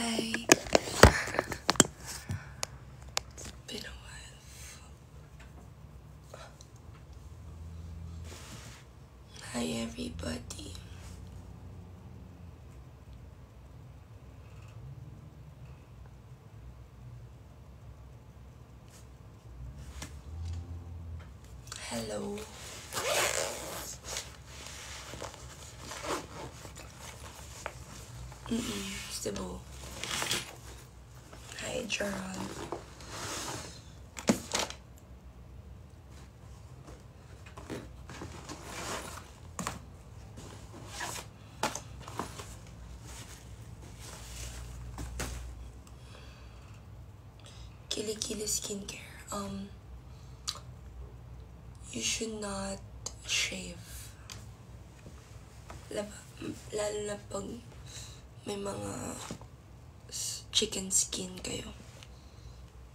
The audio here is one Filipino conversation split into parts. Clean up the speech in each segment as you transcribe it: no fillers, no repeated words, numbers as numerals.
Hi. It's been a while. Hi everybody. Hello. Cebu. Hi Gerald. Kili skincare. You should not shave. Lalo na pag may mga chicken skin kayo.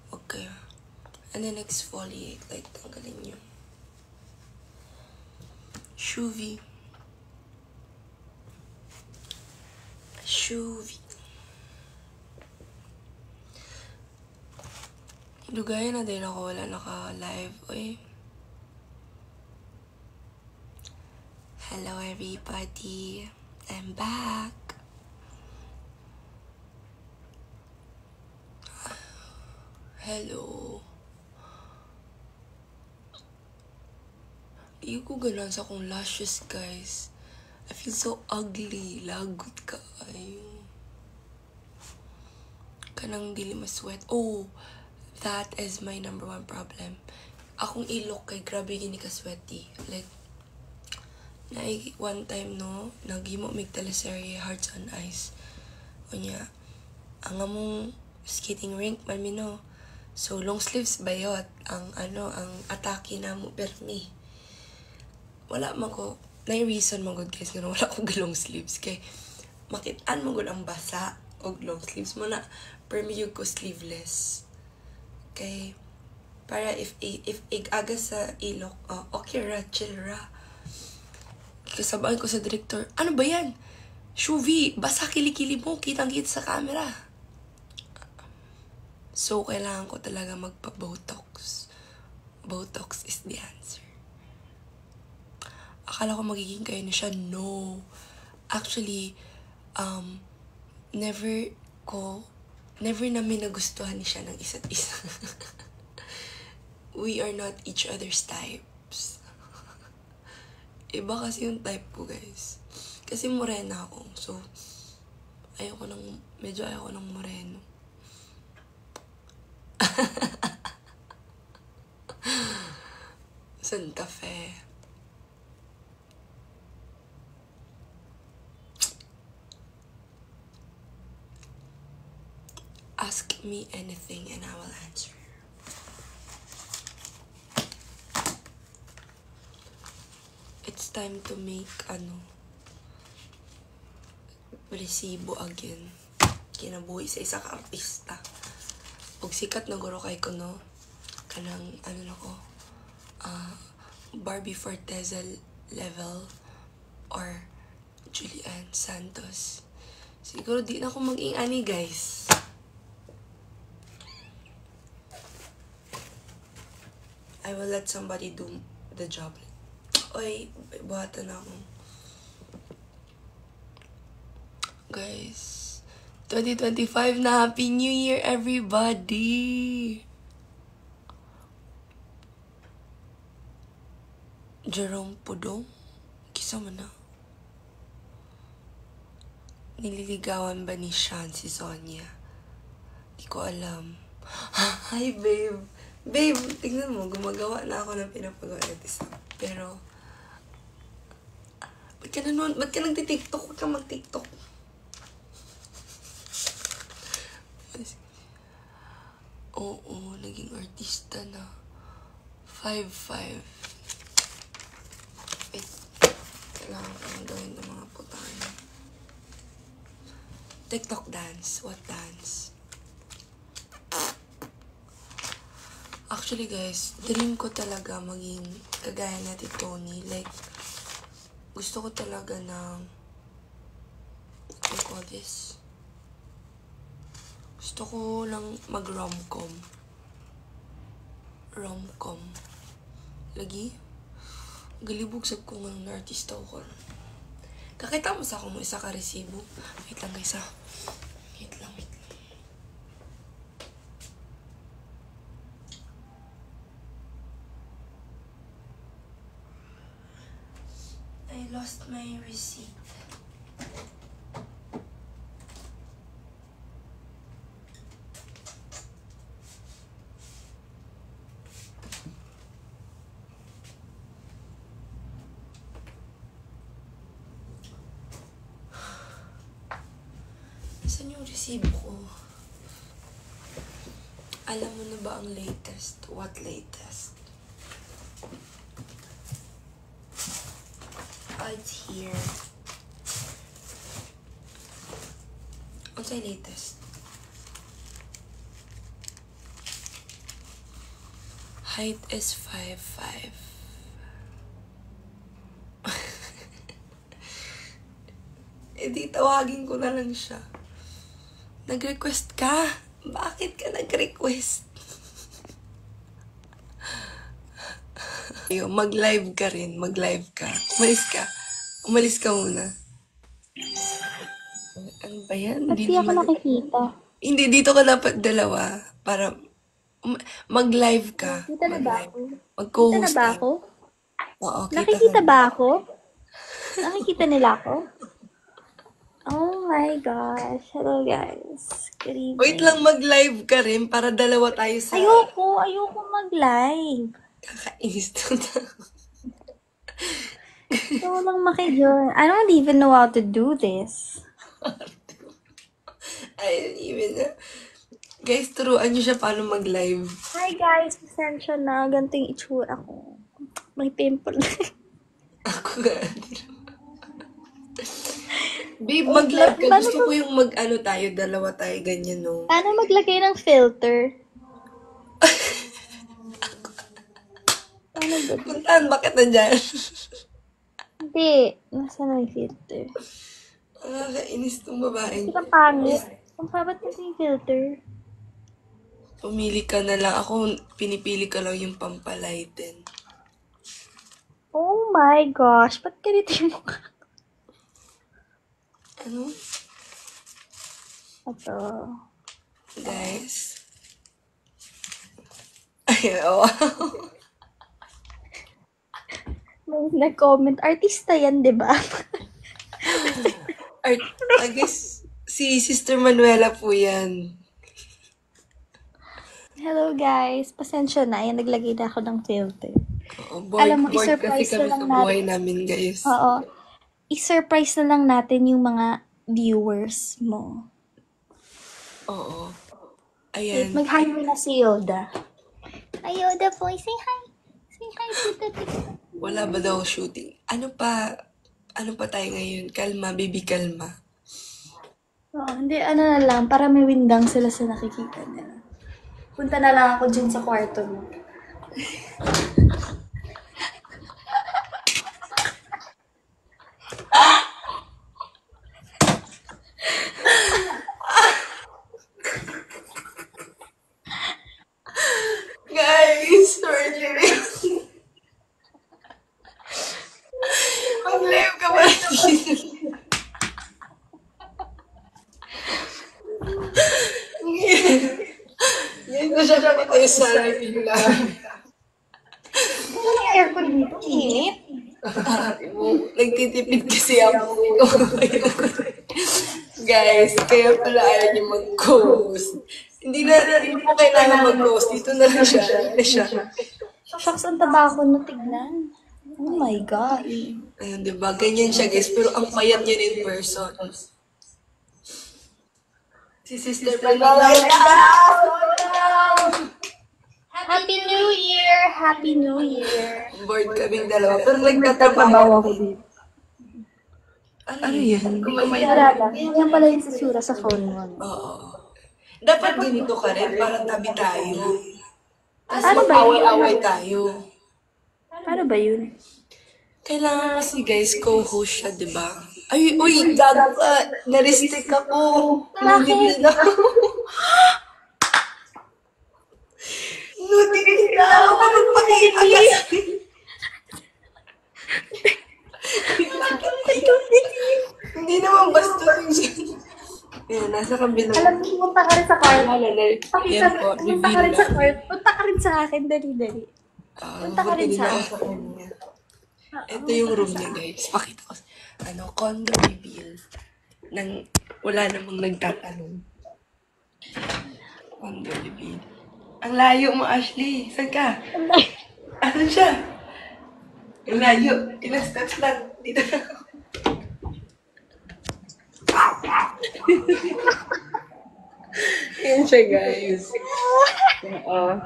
Huwag kayo. And then exfoliate, like tanggalin yung Shuvi. Lugaya na din ako, wala naka-live. Uy. Hello everybody. I'm back. Hello. Iyo ko ganan sa akong lashes, guys. I feel so ugly. Lagot ka. Ay. Kanang dili masweat. Oh, that is my number one problem. Akong ilok kay grabe gini ka sweaty. Like, one time no, naghimo mig teleserye Hearts on Ice. Unya, ang among skating rink man mi no. So long sleeves bayot ang atake na mo permi. Wala man ko, na reason man gud guys nga wala ko long sleeves kay makit-an man gud ang basa og long sleeves mo na permi yung ko sleeveless. Kay para if aga sa ilok, okay ra, chill ra. Kasabaan ko sa director, ano ba yan? Shuvi, basa kilikili mo, kitang-kita sa camera. So, kailangan ko talaga magpa-Botox. Botox is the answer. Akala ko magiging kayo na siya. No. Actually, never namin nagustuhan ni siya ng isa't isa. We are not each other's types. Iba kasi yung type ko, guys. Kasi morena ako. So, medyo ayoko ng moreno. Santa Fe. Ask me anything and I will answer. It's time to make resibo again. Kinabuhi sa isa ka artista. Og sikat na guro kay ko no. Kanang Barbie Forteza level or Julian Santos. Siguro di na ako mag-ing-ani, guys. I will let somebody do the job. Oy, buhatan ako. Guys, 2025 na. Happy New Year, everybody! Jerome Pudong? Kisa mo na. Nililigawan ba ni Sean si Sonia? Di ko alam. Hi, babe! Babe, tingnan mo, gumagawa na ako ng pinapagawa artista. Pero, ba't ka nagtitiktok? Huwag ka mag-tiktok. Oo, naging artista na. 5'5". Wait, kailangan ko gawin ng mga putana. TikTok dance. What dance? Actually guys, dream ko talaga maging kagaya natin Tony. Like, gusto ko talaga ng, what do you call this? Gusto ko lang mag-romcom. Romcom. Lagi? Galibog sab ko ng artista ko. Kakita mo sa akong isa ka resibo. Wait lang guys ha. Wait lang. I lost my receipt. Saan yung resibo ko? Alam mo na ba ang latest? What latest? Oh, it's here. What's my latest? Height is 5'5". Eh di tawagin ko na lang siya. Nag-request ka? Bakit ka nag-request? Mag-live ka rin. Mag-live ka. Umalis ka. Umalis ka muna. Ano ba yan? Ba't di ako nakikita? Hindi, dito ka dapat dalawa. Para mag-live ka. Kita na ba ako? Mag-co-host Kita na ba ka. ako? Oo, kita Nakikita ka. ba ako? Nakikita nila ako? Oh my gosh. Hello guys. Good evening. Wait lang, mag-live ka rin para dalawa tayo sa... Ayoko mag-live. Kakainis to na. Gusto ko lang makijoin. I don't even know how to do this. I don't even know. Guys, turuan niyo siya paano mag-live. Hi guys. Pasensya na. Ganito yung itsura ko. May pimple. Ako nga. Babe, mag-live ka. Gusto ko yung mag-ano tayo, dalawa tayo, ganyan, no? Paano maglagay ng filter? Paano ba? Puntaan, bakit nandyan? Hindi. Nasaan na yung filter? Nakakainis tong babaeng. Hindi ka pangit. Ang babat na yung filter. Pumili ka na lang. Ako, pinipili ko lang yung pampalighten. Oh my gosh. Ba't ganito yung mukha? Ano? Ito. Guys. Ay, wow. May nag-comment. Artista yan, di ba? I guess, si Sister Manuela po yan. Hello guys. Pasensya na. Yan, naglagay na ako ng filter. Oo, bored, Alam mo, bored kasi i-surprise kami na lang sa buhay namin, guys. Oo. I-surprise na lang natin yung mga viewers mo. Oo. Wait, Ayan. mag-hi mo na si Yoda. Hi, Yoda boy. Say hi. Say hi to the TikTok. Wala ba daw shooting? Ano pa tayo ngayon? Kalma, baby, kalma. Oo, hindi, ano na lang. Para may windang sila sa nakikita nila. Punta na lang ako dyan sa kwarto mo. Guys, sorry. Mag-live ka ba? Yan ko siya tayo sa live lang. Ano yung aircon dito? Init? Nagtitipid kasi ako. Guys, kaya pala ayaw niyo mag-host. Hindi mo kailangan mag-host. Dito na lang siya. Shucks, ang taba ko na tignan. Oh my God. Ayun, diba? Ganyan siya, guys. Pero ang payat niya in person. Si Sister Manuela. Happy New Year! Happy New Year! Bored kaming dalawa. Pero nagtatrabaho ako dito. Ano yan? Wala lang. Yan pala yung sisura sa phone mo. Oo. Dapat ganito ka rin, parang tabi tayo. Tapos Ano ba yun? mag-away-away tayo. Paano ba yun? Kailangan kasi guys, co-host siya, di ba? Ay, uy, gago ka. Naristik ako. Nudity na. Nudity na ako. Magpakita kasi. Hindi naman basta yun. Ayan, nasa kabila. Alam mo, pumunta ka rin sa kwarto. Pakita Yan po, mo, punta ka rin reveal sa na. kwarto. Punta ka rin sa akin, dali. Punta ka rin sa ako sa kanya. Ito yung room niya, guys. Pakita ko. Condo reveal. Wala namang nagtatanong. Condo reveal. Ang layo mo, Ashley. Saan ka? Asan siya? Ang layo. Ilang steps lang. Dito na ako. Yan siya, guys. Oo.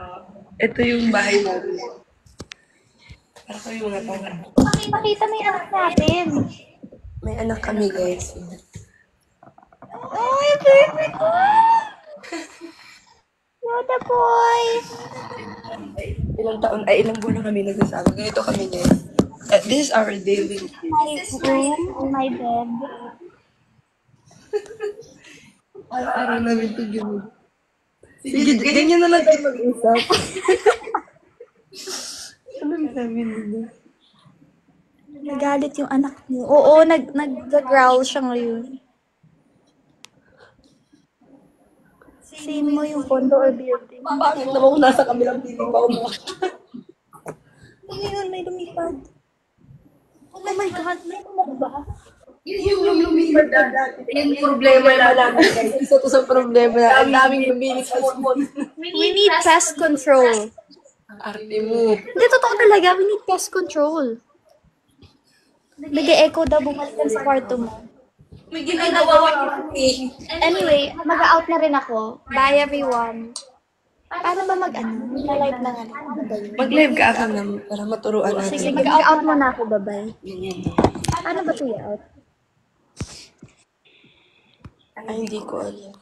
Ito yung bahay namin. Para kami mga tanga. Pakita mo yung anak natin. May anak kami, guys. Oh, yung baby ko! Yoda boy! Ilang buwan na kami nagsasama. Ganito kami, guys. This is our daily. My room and my bed. Araw-araw namin ito gano'n. Sige, ganyan na lang tayo mag-usap. Ano sabi nila? Nagalit yung anak niyo. Oo, nag-growl siya ngayon. Same mo yung condo or building. Bakit naman kung nasa kabilang piling pa ako? Ngayon, may lumipad. Oh my God, may ba? Yung lumipad dati. Yung problema namin, guys. Isa to sa problema na. Ang daming lumilis sa spot. We need pest control. Ang arte mo. Hindi, totoo talaga. We need pest control. Nag-e-echo daw bumalik ka sa kwarto mo. May ginagawa ko eh. Anyway, mag-out na rin ako. Bye everyone. Paano ba mag-live na nga? Mag-live ka ako na para maturuan Sige, natin. mag-out muna ako. Bye-bye. Ganyan. Paano ba ito i-out? Ay, hindi ko alam.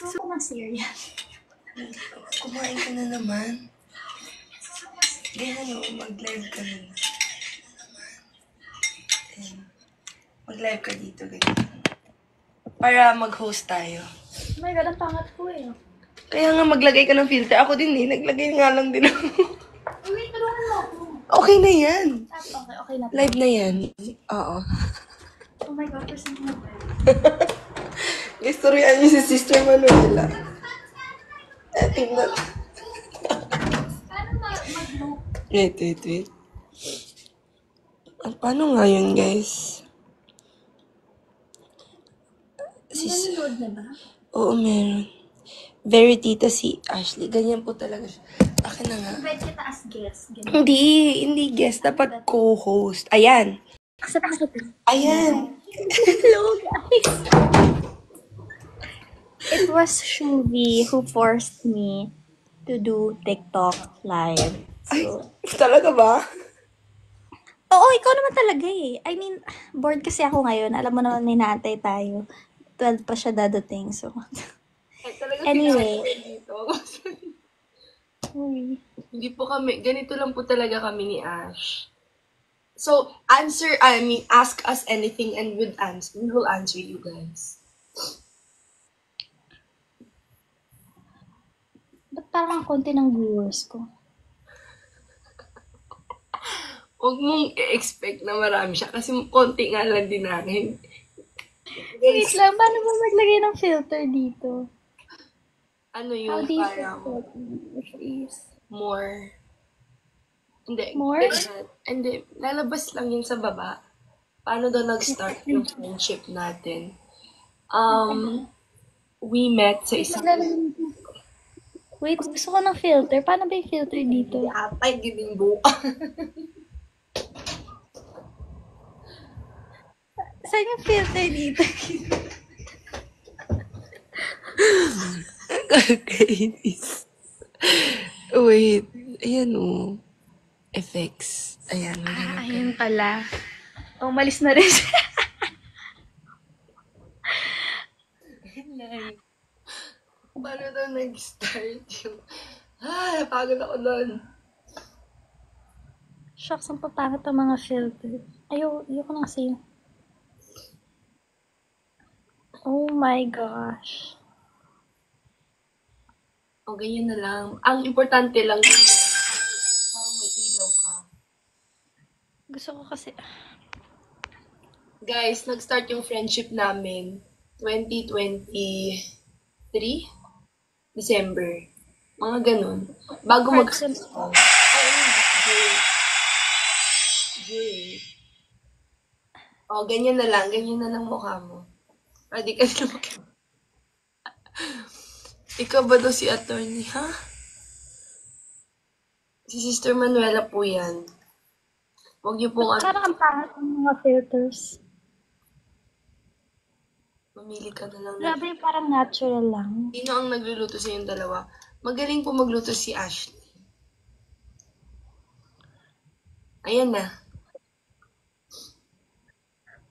Gusto ko ng cereal. Kumain ka na naman. Ganyan o, mag-live ka na. Ayan. Mag-live ka dito, ganyan. Para mag-host tayo. Oh my God, ang pangat ko eh. Kaya nga maglagay ka ng filter. Ako din eh, naglagay nga lang din ako. Wait, tulungan mo ako. Okay na yan. Okay na. Live na yan. Oo. Oh my God, there's something like Istoryan niyo si Sister Manuela. Tingnan. Paano mag-loop? Wait. Paano nga yun, guys? Nanonood na ba? Oo, meron. Very tita si Ashley. Ganyan po talaga siya. Akin na nga. Invite kita as guest. Hindi guest. Dapat co-host. Ayan. Accept na kita. Ayan. Hello, guys. It was Shuvi who forced me to do TikTok live. Ay, talaga ba? Oo, ikaw naman talaga eh. I mean, bored kasi ako ngayon. Alam mo naman may naantay tayo. 12 pa siya dadating, so. Anyway. Uy. Hindi po kami, ganito lang po talaga kami ni Ash. So, ask us anything and we will answer you guys. Ba't parang ang konti ng viewers ko? Huwag mong i-expect na marami siya kasi konti nga lang din namin. Wait lang, paano ba maglagay ng filter dito? Ano How yung do you parang more? Hindi. More? Hindi. Lalabas lang yun sa baba. Paano daw nag-start yung friendship natin? We met sa isang... Wait, gusto ko ng filter. Paano ba yung filter dito? Atay, giving buka. Saan yung filter dito? Kakainis. Wait. Ayan o. Effects. Ayan. Ayun pala. Umalis na rin siya. Paano daw nag-start yung... napagod ako doon. Shucks, ang papangit ang mga filter. Ayoko na kasi. Oh my gosh. O, ganyan na lang. Ang importante lang, parang may ilaw ka. Gusto ko kasi, Guys, nag-start yung friendship namin 2023 December. Mga ganun. Bago mag... Hearts and June. O, ganyan na lang. Ganyan na lang mukha mo. Pwede ka na Ikaw ba daw si attorney, ha? Si Sister Manuela po yan. Huwag niyo pong parang ang pangit ng mga filters. mamili ka na lang. Grabe, parang natural lang. Sino ang nagluluto sa yung dalawa? Magaling po magluto si Ashley. Ayan na.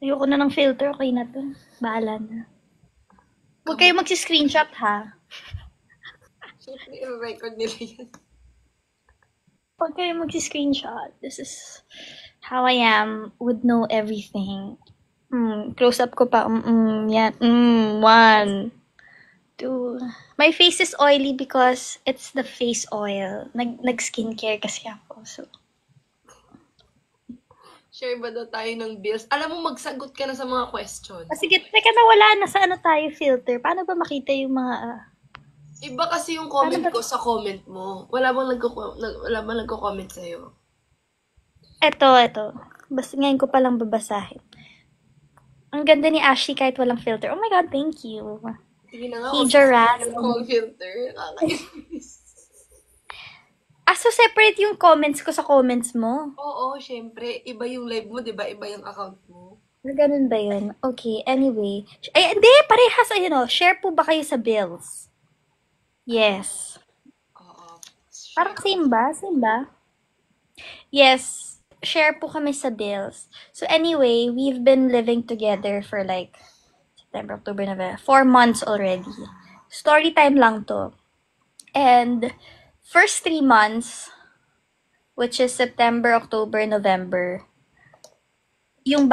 Ayoko na ng filter, okay na to. Bahala na. Huwag kayo mag-screenshot ha. Siyempre, i-record nila yan. Huwag kayo mag-screenshot. This is how I am. Would know everything. Close up ko pa. Yan. 1, 2. My face is oily because it's the face oil. Nag-skincare kasi ako. So, Share ba daw tayo ng bills? Alam mo, magsagot ka na sa mga questions. sige, teka na wala na sa ano tayo filter. Paano ba makita yung mga... Iba kasi yung comment ko sa comment mo. Wala bang nagko-comment sa'yo? Ito. Basta ngayon ko palang babasahin. Ang ganda ni Ashley kahit walang filter. Oh my God, thank you. Sige na nga. Hijaras. Filter. Nakakainis. So separate yung comments ko sa comments mo? Oo, syempre. Iba yung live mo, di ba? Iba yung account mo. Ganun ba yun? Okay, anyway. Ay, hindi, parehas, share po ba kayo sa bills? Yes. Oo. Parang same ba? Yes, share po kami sa bills. So anyway, we've been living together for like September, October, November, 4 months already. Story time lang to. And first 3 months, which is September, October, November, yung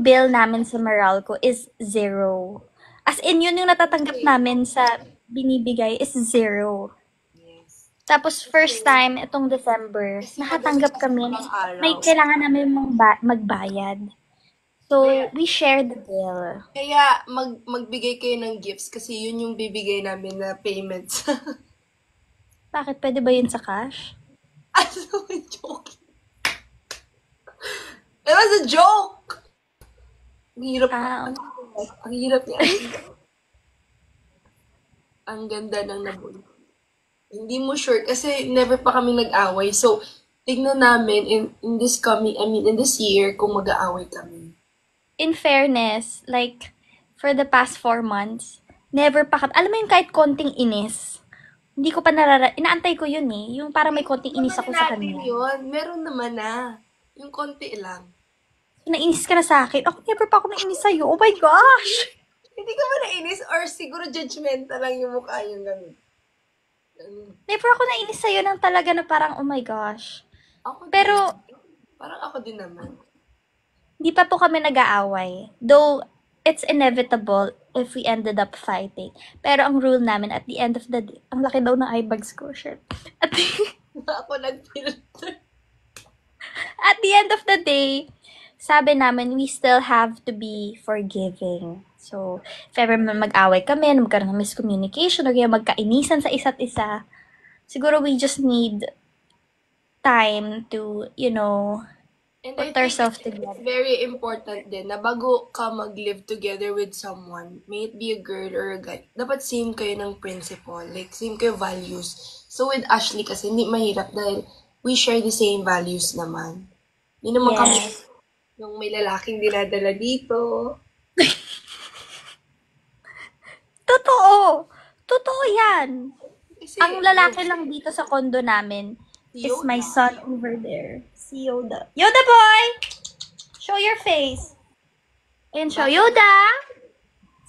bill namin sa Meralco is 0. As in, yun yung natatanggap namin sa binibigay is 0. Yes. Tapos first time, itong December, nakatanggap kami, may kailangan namin magbayad. So, we shared the bill. Kaya magbigay kayo ng gifts kasi yun yung bibigay namin na payments. Bakit? Pwede ba yun sa cash? Ano, joke? It was a joke! Ang hirap. Ang hirap niya. Ang ganda ng nabun. Hindi mo sure kasi never pa kami nag-away. So, tignan namin in this year kung mag-aaway kami. In fairness, like, for the past 4 months, never pa kami, alam mo yung kahit konting inis, hindi ko pa inaantay ko yun eh. Yung parang may konting inis ako sa kanya. Yun. Meron naman na. Yung konti lang. Nainis ka na sa akin. Ako, never pa ako nainis sa'yo. Oh my gosh! Hindi ka ba nainis? Or siguro judgmental lang yung mukha yung gamit? Never ako nainis sa'yo nang talaga na parang, oh my gosh. Pero, parang ako din naman. Hindi pa po kami nag-aaway. Though, it's inevitable if we ended up fighting. Pero ang rule namin, at the end of the day, ang laki daw ng eye bags ko, shit. Ako nag-filter. At the end of the day, sabi namin, we still have to be forgiving. So, if ever mag-away kami, magkaroon ng miscommunication, or kaya magkainisan sa isa't isa, siguro we just need time to, put ourselves together. It's very important din na bago ka mag-live together with someone, may it be a girl or a guy, dapat same kayo ng principle, like same kayo values. So with Ashley kasi hindi mahirap dahil we share the same values naman. Hindi naman kami yung may lalaking dinadala dito. Totoo yan. Kasi, ang lalaki lang dito sa condo namin is my son over there. Si Yoda. Yoda boy! Show your face. Ayan siya. Yoda!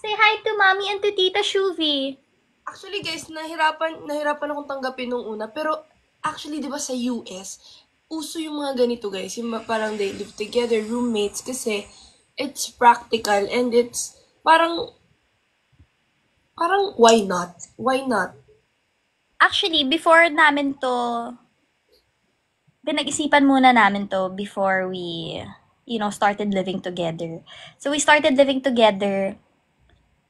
Say hi to mommy and to tita Shuvi. Actually guys, nahirapan akong tanggapin nung una. Pero actually, di ba sa US, uso yung mga ganito guys, yung parang they live together, roommates, kasi it's practical and it's parang why not? Why not? Actually, before namin to, pinag-isipan muna namin to before we, started living together. So, we started living together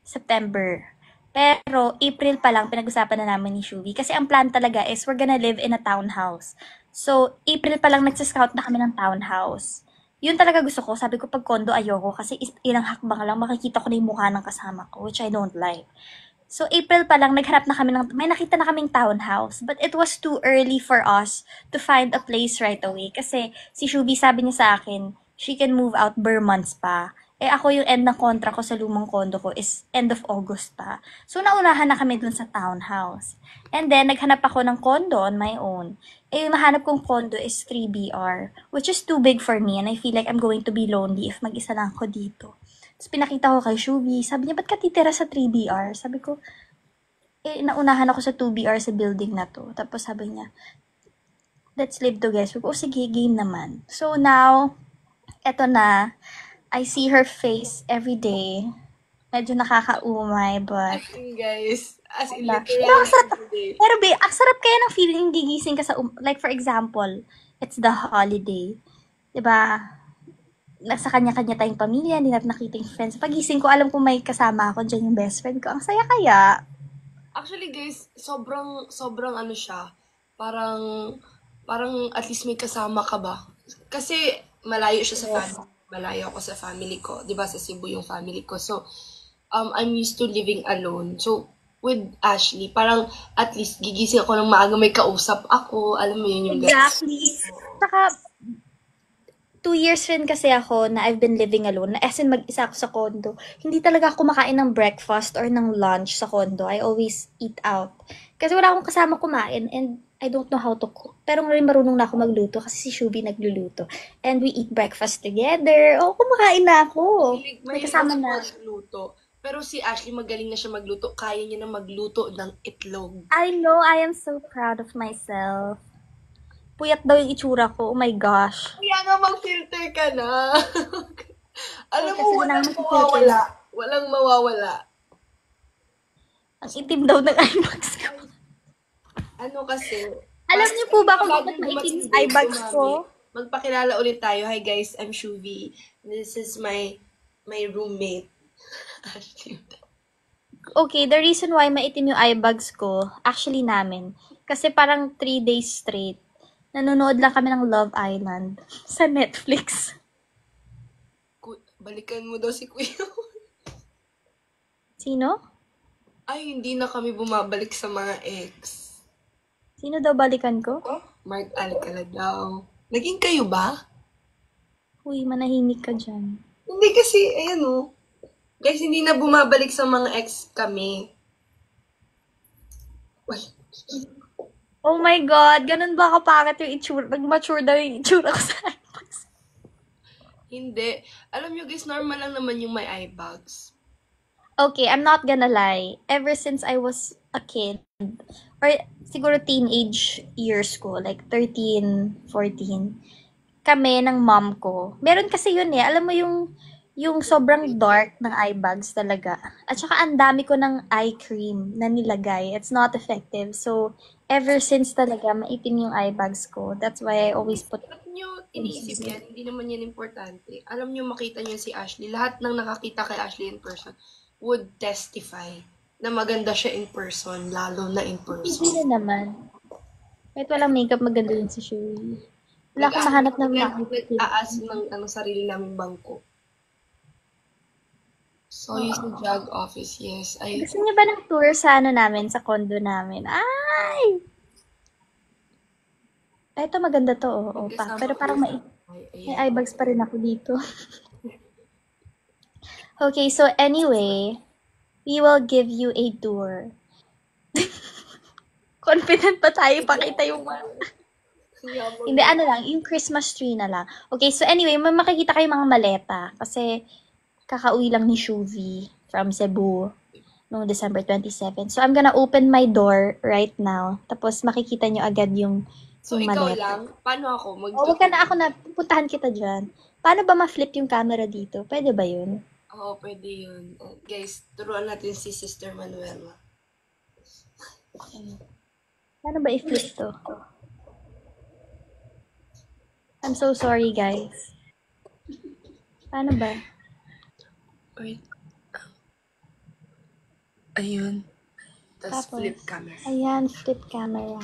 September. Pero, April pa lang, pinag-usapan na namin ni Shuvi. Kasi ang plan talaga is we're gonna live in a townhouse. So, April pa lang nagsiscout na kami ng townhouse. Yun talaga gusto ko. Sabi ko, pag condo, ayoko. Kasi ilang hakbang lang, makikita ko na yung mukha ng kasama ko, which I don't like. So, April pa lang, naghanap na kami may nakita na kaming townhouse. But it was too early for us to find a place right away. Kasi si Shubi sabi niya sa akin, she can move out per months pa. Eh ako yung end ng contract ko sa lumang condo ko is end of August pa. So, naunahan na kami dun sa townhouse. And then, naghanap ako ng condo on my own. Eh, yung nahanap kong condo is 3BR, which is too big for me and I feel like I'm going to be lonely if mag-isa lang ako dito. Tapos pinakita ko kay Shubi. Sabi niya, ba't ka titira sa 3BR? Sabi ko, naunahan ako sa 2BR sa building na to. Tapos sabi niya, let's live together. Sabi ko, sige, game naman. So now, eto na. I see her face every day. Medyo nakakaumay, but... guys, as in Pero literal ang sarap, everyday. pero babe, ang sarap kaya ng feeling yung gigising ka sa, like for example, it's the holiday. Diba? Nasa kanya-kanya tayong pamilya, hindi natin nakita yung friends. Pagising ko, alam ko may kasama ako dyan yung best friend ko. Ang saya kaya. Actually guys, sobrang ano siya. Parang at least may kasama ka ba? Kasi malayo siya sa family. Malayo ako sa family ko. 'Di ba sa Cebu yung family ko. So, I'm used to living alone. So, with Ashley, parang at least gigising ako ng maaga, may kausap ako. Alam mo yun yung guys. Exactly. Saka, 2 years rin kasi ako na I've been living alone. Na as in mag-isa ako sa condo. Hindi talaga ako kumakain ng breakfast or ng lunch sa condo. I always eat out. Kasi wala akong kasama kumain and I don't know how to cook. Pero ngayon marunong na ako magluto kasi si Shubi nagluluto. And we eat breakfast together. Oh, kumakain na ako. May kasama na. Magluto. Pero si Ashley magaling na siya magluto. Kaya niya na magluto ng itlog. I know, I am so proud of myself. Puyat daw yung itsura ko. Oh my gosh. Kaya nga mag-filter ka na. Alam Kasi mo, wala walang namang mawawala. Walang mawawala. Ang itim daw ng eyebags ko. Ano kasi? Alam niyo po ba kung bakit bagong maitim yung dumating eyebags dito, ko? Mami. Magpakilala ulit tayo. Hi guys, I'm Shuvi. This is my roommate. Ashley. Okay, the reason why maitim yung eyebags ko, actually namin, kasi parang 3 days straight, nanonood lang kami ng Love Island sa Netflix. Balikan mo daw si Kuya. Sino? Ay, hindi na kami bumabalik sa mga ex. Sino daw balikan ko? Mark Alcala daw. Naging kayo ba? Uy, manahimik ka dyan. Hindi kasi, ayan o. Guys, hindi na bumabalik sa mga ex kami. Well, Oh my God, ganun ba kapangit yung itsura? Nag-mature daw yung itsura ko sa eyebags. hindi. Alam nyo guys, normal lang naman yung may eye bags. Okay, I'm not gonna lie. Ever since I was a kid, or siguro teenage years ko, like 13, 14, kami ng mom ko. Meron kasi yun eh. Alam mo yung sobrang dark ng eye bags talaga. At saka ang dami ko ng eye cream na nilagay. It's not effective. So, ever since talaga, maitim yung eye bags ko. That's why I always put... Ba't nyo iniisip yan? Hindi naman yan importante. Alam nyo, makita nyo si Ashley. Lahat ng nakakita kay Ashley in person would testify na maganda siya in person, lalo na in Hindi person. na naman. Kahit walang makeup, maganda yun si Shui. Wala akong mahanap ng makeup. Nag-aas ng sarili naming bangko. So, yung sa JAG office, yes. Gusto niyo ba ng tour sa namin, sa condo namin? Ay! Ito maganda to, oo pa. Pero parang may eye bags pa rin ako dito. Okay, so anyway, we will give you a tour. Confident pa tayo, pakita yung Hindi, ano lang, yung Christmas tree na lang. Okay, so anyway, may makikita kayo mga maleta. Kasi, kakauwi lang ni Shuvi from Cebu noong December 27. So, I'm gonna open my door right now. Tapos, makikita nyo agad yung So, Yung ikaw maleta. lang? Paano ako? Huwag ka na, ako na, pupuntahan kita dyan. Paano ba ma-flip yung camera dito? Pwede ba yun? Oo, pwede yun. Guys, turuan natin si Sister Manuela. Paano ba i-flip to? I'm so sorry, guys. Paano ba? Wait. Ayun. Tapos Tapos, flip camera. ayan, flip camera.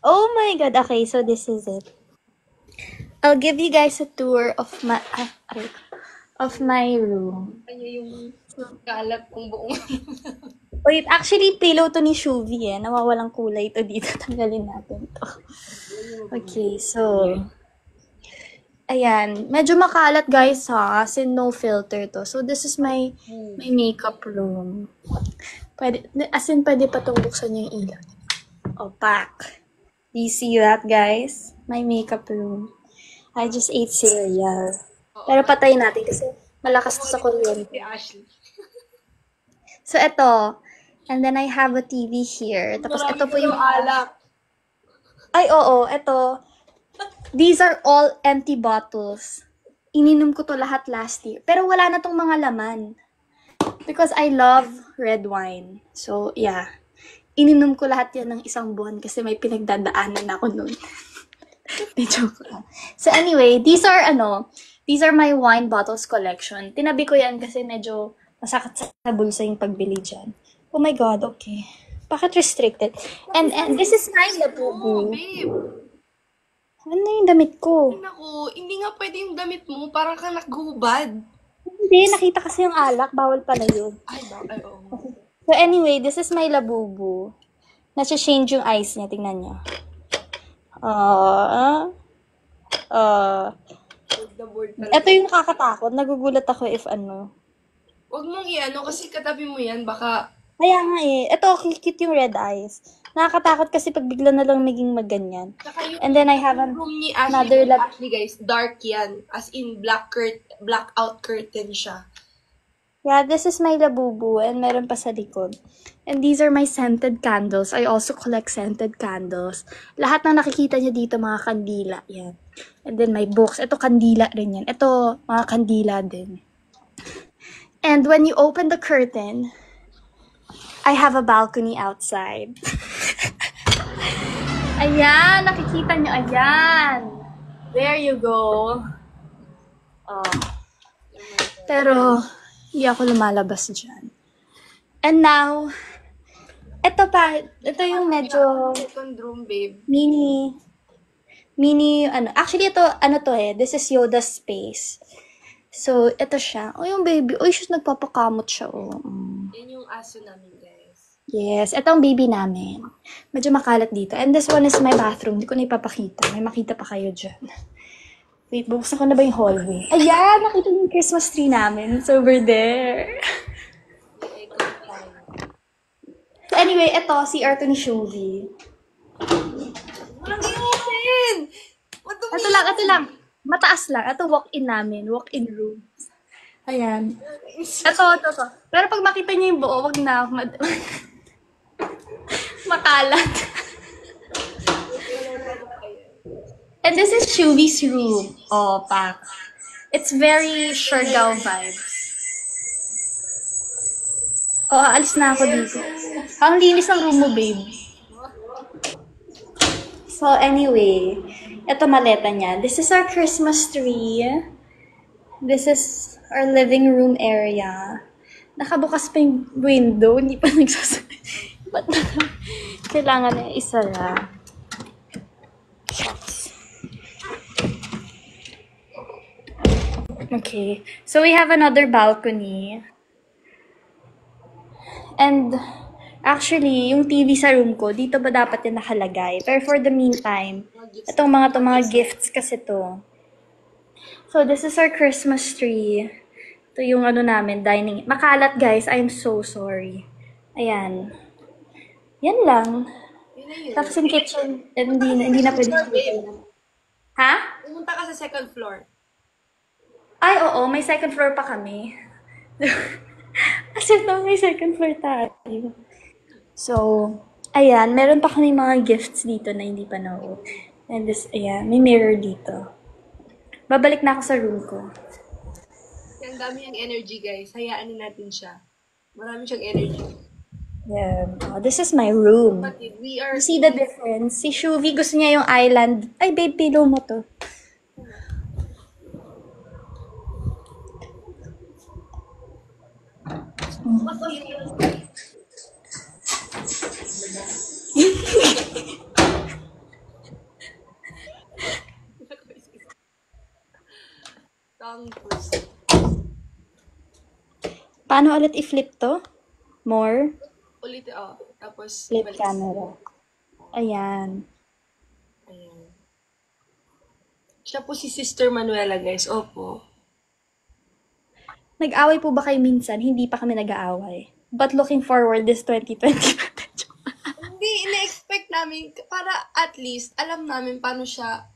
Oh my God. Okay, so this is it. I'll give you guys a tour of my room. Ano yung kalat ng buong... Wait, actually, pillow to ni Shuvi eh. Nawawalang kulay to dito. Tanggalin natin to. Okay, so... Ayan. Medyo makalat, guys, ha? Kasi no filter to. So, this is my makeup room. Pwede, as in, pwede pa itong buksan yung ilaw. Opaque. Do you see that, guys? My makeup room. I just ate cereal. Pero patayin natin kasi malakas to sa kuryente. Si Ashley. So, ito. And then I have a TV here. Tapos, ito po yung... alak. Ay, oo. Ito. These are all empty bottles. Ininom ko to lahat last year. Pero wala na tong mga laman. Because I love red wine. So, yeah. Ininom ko lahat yan ng isang buwan kasi may pinagdadaanan ako nun. Joke lang. So, anyway, these are my wine bottles collection. Tinabi ko yan kasi medyo masakit sa bulsa yung pagbili dyan. Oh my God, okay. Bakit restricted? And this is my labubu. Babe. Ano yung damit ko? Naku, hindi nga pwede yung damit mo. Parang ka naghubad. Hindi, nakita kasi yung alak. Bawal pala yun. Ay, oo. So anyway, this is my labubu. Nasa-change yung eyes niya. Tingnan niya. Ito yung nakakatakot. Nagugulat ako if ano. Huwag mong i-ano kasi katabi mo yan. Baka... Kaya nga eh. Ito, cute yung red eyes. Nakakatakot kasi pag bigla na lang maging maganyan. And then I have room ni another Ashley, guys, dark yan. As in, blackout curtain siya. Yeah, this is my labubu and meron pa sa likod. And these are my scented candles. I also collect scented candles. Lahat na nakikita niyo dito, mga kandila. Yan. And then my books. Ito, kandila rin yan. Ito, mga kandila din. And when you open the curtain, I have a balcony outside. Ayan, nakikita nyo. Ayan. There you go. Oh. Pero, hindi ako lumalabas dyan. And now, ito yung medyo Second room, babe. mini, actually ito, this is Yoda's space. So, ito siya. Oh, yung baby. Oh, she's nagpapakamot siya, oh. Yan yung aso namin, guys. Yes, ito ang baby namin. Medyo makalat dito. And this one is my bathroom. Hindi ko na ipapakita. May makita pa kayo dyan. Wait, buksan ko na ba yung hallway? Ayan, nakita niyo yung Christmas tree namin. It's over there. So anyway, ito, si Arto ni Shuvi. Walang i-open! Ito lang. Mataas lang. Ito, walk-in namin. Walk-in room. Ayan. Ito. Pero pag makita niyo yung buo, wag na. Makalat. And this is Shuvi's room. Oh, pak. It's very Siargao vibes. Oh, aalis na ako dito. Ang linis ng room mo, babe. So, anyway, ito maleta niya. This is our Christmas tree. This is our living room area. Nakabukas pa yung window. Hindi pa nagsasara. Ba't kailangan na isara? Okay. So, we have another balcony. And, actually, yung TV sa room ko, dito ba dapat yung nakalagay? Pero for the meantime, itong mga gifts kasi to. So, this is our Christmas tree. Ito yung namin, dining. Makalat, guys. I'm so sorry. Ayan. Yan lang. Tapos yung kitchen, hindi na pwede. Ha? Pumunta ka sa second floor. Ay, oo. May second floor pa kami. Kasi may second floor tayo. So, Ayan, meron pa kami mga gifts dito na hindi pa na-open. And this, ayan, may mirror dito. Babalik na ako sa room ko. Ang dami yung energy, guys. Hayaan na natin siya. Marami siyang energy. Yeah. Oh, this is my room. Kapatid, we are... You see the difference? Si Shuvi gusto niya yung island. Ay, babe, pillow mo to. Tongue twister. Paano ulit i-flip to? More? Ulit, tapos... Flip balik. camera. Ayan. Ayan. Siya po si Sister Manuela, guys. Opo. Nag-away po ba kayo minsan? Hindi pa kami nag-aaway. But looking forward this 2020. Hindi, ina-expect namin, para at least, alam namin paano siya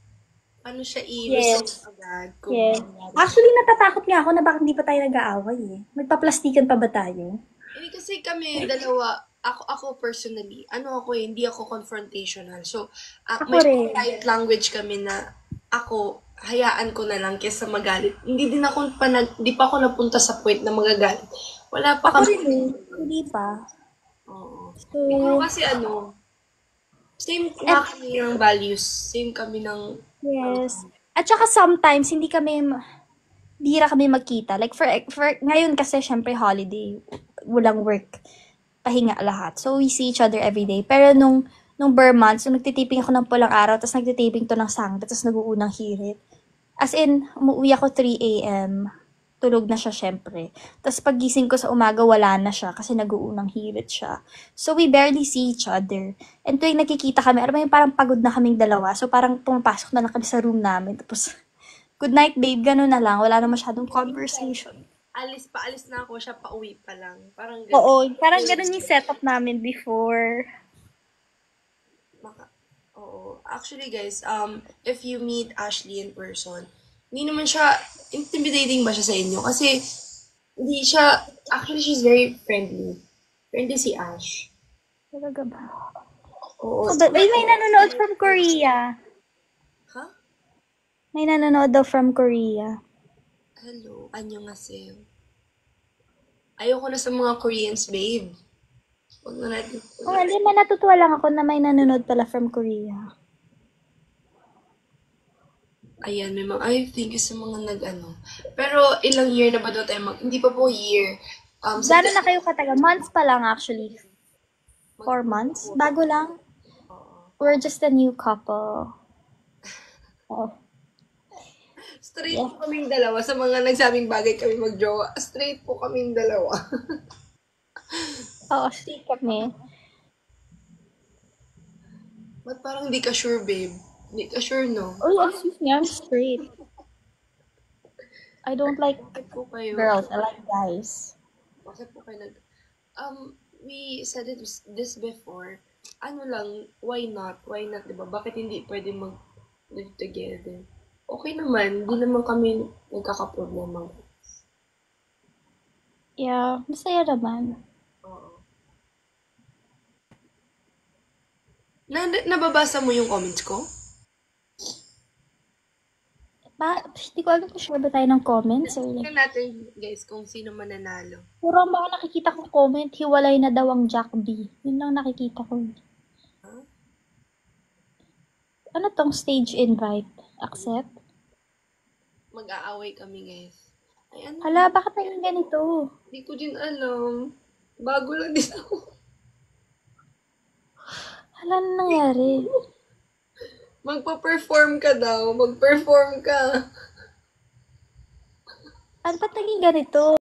i-resolve agad. Kung Yes. mangyari. Actually, natatakot nga ako na bakit hindi pa tayo nag-aaway eh. Magpaplastikan pa ba tayo? Hindi kasi kami dalawa, ako personally, hindi ako confrontational. So, Ako may rin. quiet language kami na ako, hayaan ko na lang kesa magalit. Hindi pa ako napunta sa point na magagalit. Wala pa Ako kami. rin eh. Hindi pa. Oo. So, Pero kasi same nga kami ng values. Same kami ng, yes. At saka sometimes, bihira kami magkita. Like, for ngayon kasi, syempre, holiday. Walang work. Pahinga lahat. So, we see each other every day. Pero nung bare months, nung nagtitiping ako ng pulang araw, tapos nagtitiping to ng sangga, tapos nag-uunang hirit. As in, umuwi ako 3 a.m. Tulog na siya, syempre. Tapos pagising ko sa umaga, wala na siya kasi nag-uunang hirit siya. So, we barely see each other. And tuwing nakikita kami, alam mo yung parang pagod na kaming dalawa. So, parang pumapasok na lang kami sa room namin. Tapos, good night, babe. Ganun na lang. Wala na masyadong conversation. paalis na ako, siya pauwi pa lang. Parang ganun. Oo, parang ganun yung setup namin before. Oo. Actually, guys, if you meet Ashley in person, hindi naman siya, intimidating ba siya sa inyo? Kasi, hindi siya, actually, she's very friendly. Friendly si Ash. Talaga ba? Oo. Oh, but may nanonood from Korea. Ha? May nanonood daw from Korea. Hello, annyeonghaseyo. Ayoko na sa mga Koreans, babe. Huwag na natin. Oh, hindi man natutuwa lang ako na may nanonood pala from Korea. Ayan, may mga, thank you sa mga Pero, ilang year na ba daw tayo hindi pa po year. Gano'n na kayo katagal? Months pa lang actually. 4 months? Bago lang. We're just a new couple. Oh. Straight po kaming dalawa. Sa mga nagsabing bagay kami magjowa, straight po kaming dalawa. Oo, straight kami. Ba't parang hindi ka sure, babe? Hindi ka sure, no? Oh, excuse me, I'm straight. I don't like Bakit po kayo? girls, I like guys. Bakit po kayo we said this before. Why not? Why not, diba? Bakit hindi pwede mag-live together? Okay naman, hindi naman kami nagkakaproblema. Yeah, masaya naman. Oo. Nababasa mo yung comments ko? Hindi ko alam kung sure ba tayo ng comments or like, Tingnan natin, guys, kung sino mananalo. puro ang mga nakikita kong comment, hiwalay na daw ang Jack B. Yun lang nakikita ko. Huh? Ano tong stage invite? Accept? Mag-aaway kami, guys. Ay, Hala, bakit naging ganito? Hindi ko din alam. Bago lang din ako. Hala, ano nangyari? Magpa-perform ka daw. Mag-perform ka. Ano ba't naging ganito?